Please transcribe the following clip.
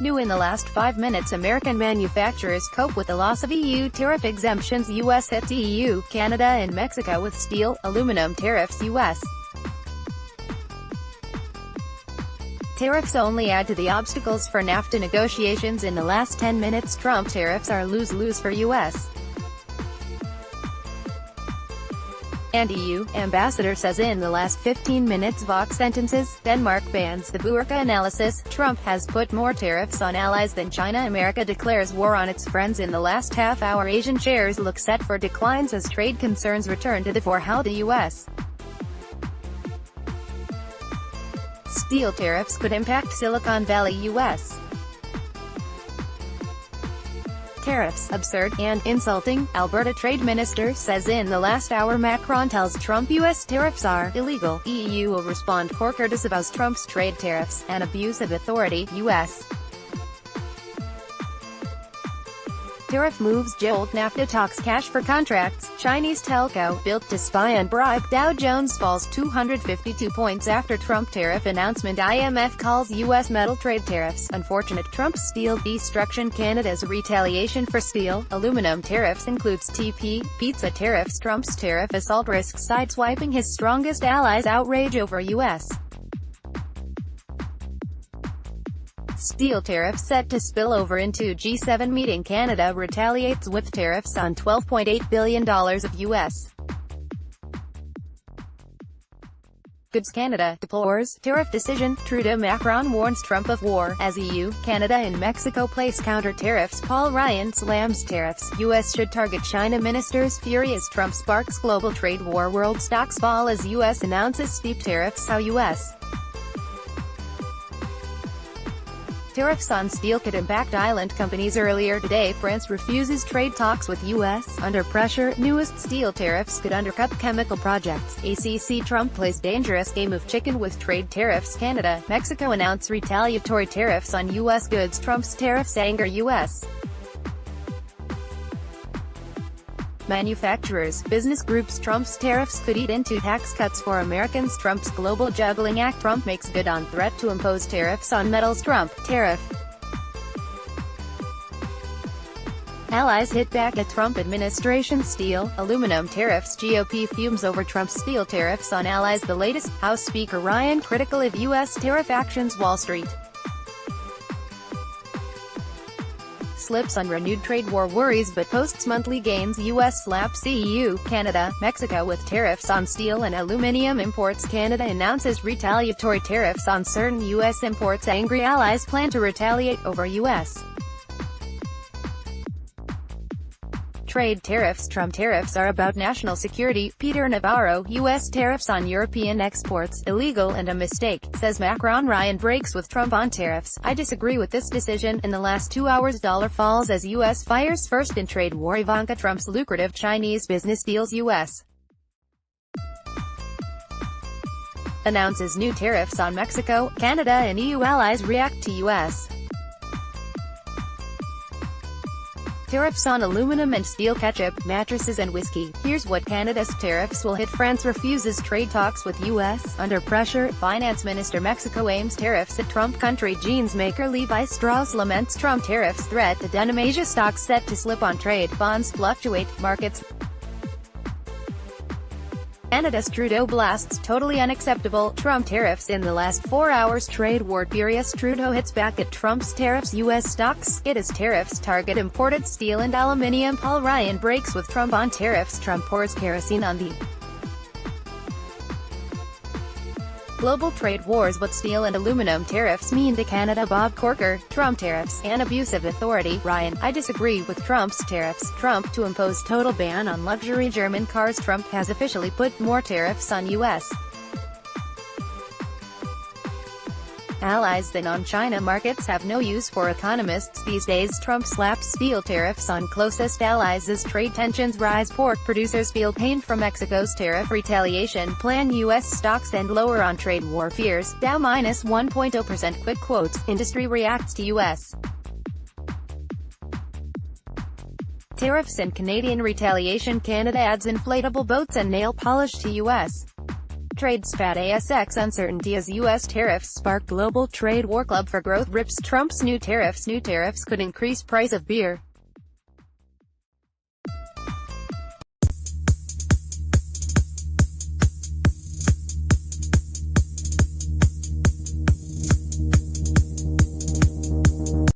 New in the last 5 minutes, American manufacturers cope with the loss of EU tariff exemptions. US hits EU, Canada and Mexico with steel, aluminum tariffs. US tariffs only add to the obstacles for Nafta negotiations. In the last 10 minutes, Trump tariffs are lose-lose for US and EU. Ambassador says in the last 15 minutes. Vox Sentences, Denmark bans the burqa analysis. Trump has put more tariffs on allies than China. America declares war on its friends. In the last half hour, Asian shares look set for declines as trade concerns return to the fore. How the U.S. steel tariffs could impact Silicon Valley. U.S. tariffs, absurd and insulting, Alberta Trade Minister says in the last hour. Macron tells Trump U.S. tariffs are illegal. EU will respond. Corker disavows Trump's trade tariffs, an abuse of authority. U.S. tariff moves jolt. Nafta talks cash for contracts. Chinese telco, built to spy and bribe. Dow Jones falls 252 points after Trump tariff announcement. IMF calls U.S. metal trade tariffs unfortunate. Trump's steel destruction. Canada's retaliation for steel, aluminum tariffs includes TP, pizza tariffs. Trump's tariff assault risks sideswiping his strongest allies. Outrage over U.S. steel tariffs set to spill over into G7 meeting. Canada retaliates with tariffs on $12.8 billion of U.S. goods. Canada deplores tariff decision. Trudeau. Macron warns Trump of war as EU, Canada and Mexico place counter tariffs. Paul Ryan slams tariffs. U.S. should target China. Ministers fury as Trump sparks global trade war. World stocks fall as U.S. announces steep tariffs. How U.S. tariffs on steel could impact island companies. Earlier today, France refuses trade talks with U.S. under pressure. Newest steel tariffs could undercut chemical projects. ACC. Trump plays dangerous game of chicken with trade tariffs. Canada, Mexico announce retaliatory tariffs on U.S. goods. Trump's tariffs anger U.S. manufacturers, business groups. Trump's tariffs could eat into tax cuts for Americans. Trump's global juggling act. Trump makes good on threat to impose tariffs on metals. Trump tariff allies hit back at Trump administration. Steel, aluminum tariffs. GOP fumes over Trump's steel tariffs on allies. The latest, House Speaker Ryan critical of U.S. tariff actions. Wall Street slips on renewed trade war worries but posts monthly gains. U.S. slaps EU, Canada, Mexico with tariffs on steel and aluminum imports. Canada announces retaliatory tariffs on certain U.S. imports. Angry allies plan to retaliate over U.S. trade tariffs. Trump tariffs are about national security. Peter Navarro. U.S. tariffs on European exports, illegal and a mistake, says Macron. Ryan breaks with Trump on tariffs. I disagree with this decision. In the last 2 hours, dollar falls as U.S. fires first in trade war. Ivanka Trump's lucrative Chinese business deals. U.S. announces new tariffs on Mexico. Canada and EU allies react to U.S. tariffs on aluminum and steel. Ketchup, mattresses and whiskey. Here's what Canada's tariffs will hit. France refuses trade talks with U.S. under pressure. Finance Minister. Mexico aims tariffs at Trump country. Jeans maker Levi Strauss laments Trump tariffs threat to denim. Asia stocks set to slip on trade. Bonds fluctuate. Markets. Canada's Trudeau blasts totally unacceptable Trump tariffs. In the last 4 hours, trade war furious. Trudeau hits back at Trump's tariffs. U.S. stocks skid as tariffs target imported steel and aluminium. Paul Ryan breaks with Trump on tariffs. Trump pours kerosene on the global trade wars. What steel and aluminum tariffs mean to Canada. Bob Corker. Trump tariffs, an abuse of authority. Ryan. I disagree with Trump's tariffs. Trump to impose total ban on luxury German cars. Trump has officially put more tariffs on U.S. allies than on China. Markets have no use for economists these days. Trump slaps steel tariffs on closest allies as trade tensions rise. Pork producers feel pain from Mexico's tariff retaliation plan. U.S. stocks end lower on trade war fears. Dow minus 1.0%. Quick quotes. Industry reacts to U.S. tariffs and Canadian retaliation. Canada adds inflatable boats and nail polish to U.S. trade spat ASX uncertainty as U.S. tariffs spark global trade war. Club for Growth rips Trump's new tariffs. New tariffs could increase price of beer.